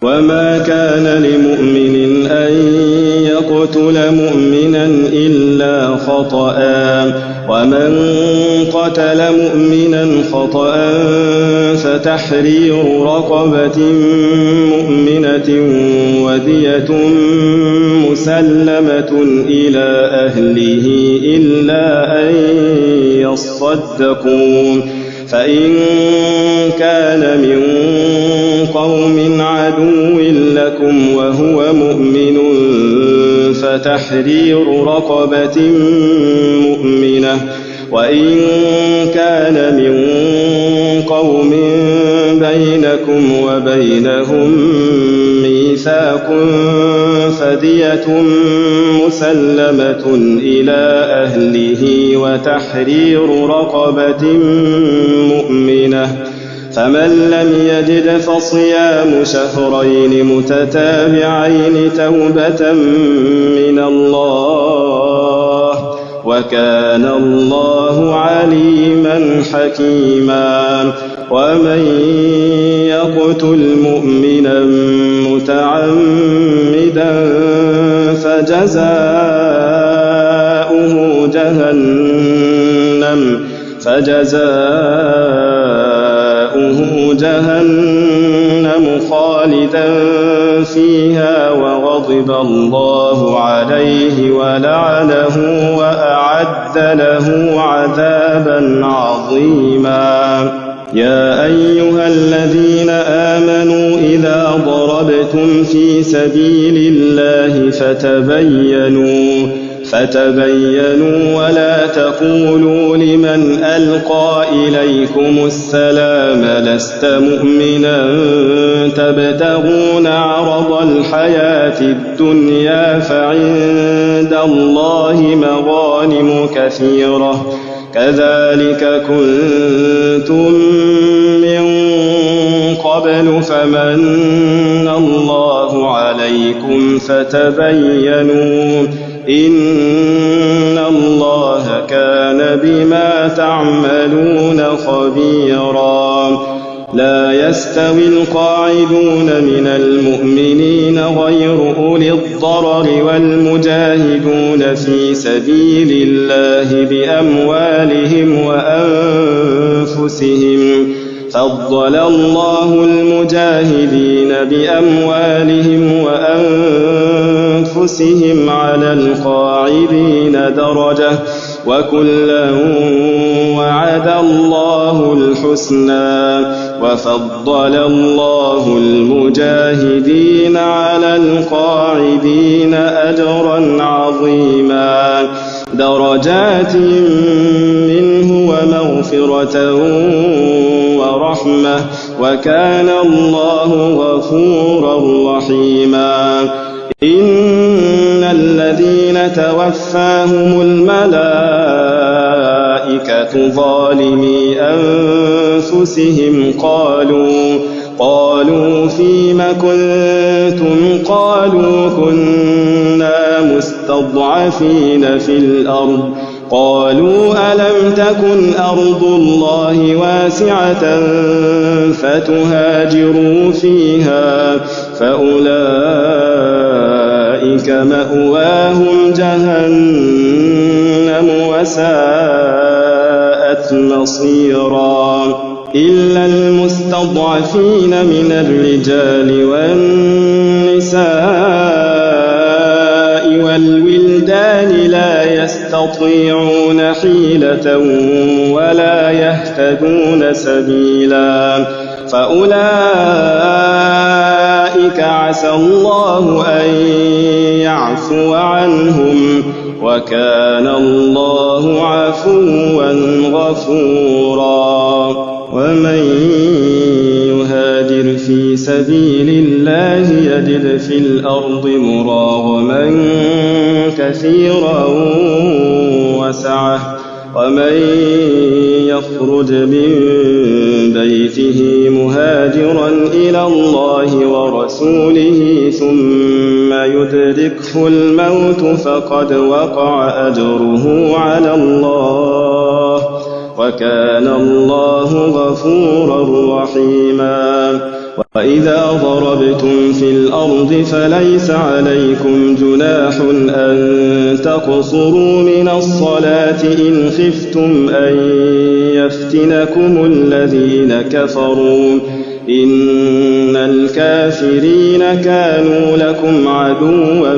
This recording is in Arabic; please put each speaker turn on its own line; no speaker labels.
وما كان لمؤمن أن يقتل مؤمنا إلا خطأ ومن قتل مؤمنا خطأ فتحرير رقبة مؤمنة ودية مسلمة إلى أهله إلا أن يصدقوا فإن كان من قوم عدو لكم وهو مؤمن فتحرير رقبة مؤمنة وإن كان من قوم بينكم وبينهم ميثاق فدية مسلمة إلى أهله وتحرير رقبة مؤمنة فمن لم يجد فصيام شهرين متتابعين توبة من الله وكان الله عليما حكيما ومن يقتل مؤمنا متعمدا فجزاؤه جهنم خالدا فيها وغضب الله عليه ولعنه وأعد له عذابا عظيما يا أيها الذين آمنوا إذا ضربتم في سبيل الله فتبينوا ولا تقولوا لمن ألقى إليكم السلام لست مؤمنا تبتغون عرض الحياة الدنيا فعند الله مغانم كثيرة كذلك كنتم من قبل فمن الله عليكم فتبينوا إن الله كان بما تعملون خبيرا لا يستوي القاعدون من المؤمنين غير أولي الضرر والمجاهدون في سبيل الله بأموالهم وأنفسهم فضل الله المجاهدين بأموالهم وأنفسهم على القاعدين درجة وكلا وعد الله الحسنى وفضل الله المجاهدين على القاعدين أجرا عظيما درجات منه ومغفرة ورحمة وكان الله غفورا رحيما إن الذين توفاهم الملائكة ظالمي أنفسهم قالوا فيم كنتم قالوا كنا مستضعفين في الأرض قالوا ألم تكن أرض الله واسعة فتهاجروا فيها فأولئك مأواهم جهنم وساءت مصيرا إلا المستضعفين من الرجال والنساء والولدان لا يستطيعون حيلة ولا يهتدون سبيلا فأولئك عسى الله أن يعفو عنهم وكان الله عفوا غفورا ومن يهاجر في سبيل الله يجد في الأرض مراغما كثيرا وسعة ومن يخرج من بيته مهاجرا إلى الله ورسوله ثم يدركه الموت فقد وقع أجره على الله وكان الله غفورا رحيما وإذا ضربتم في الأرض فليس عليكم جناح أن تقصروا من الصلاة إن خفتم أن يفتنكم الذين كفروا إن الكافرين كانوا لكم عدوا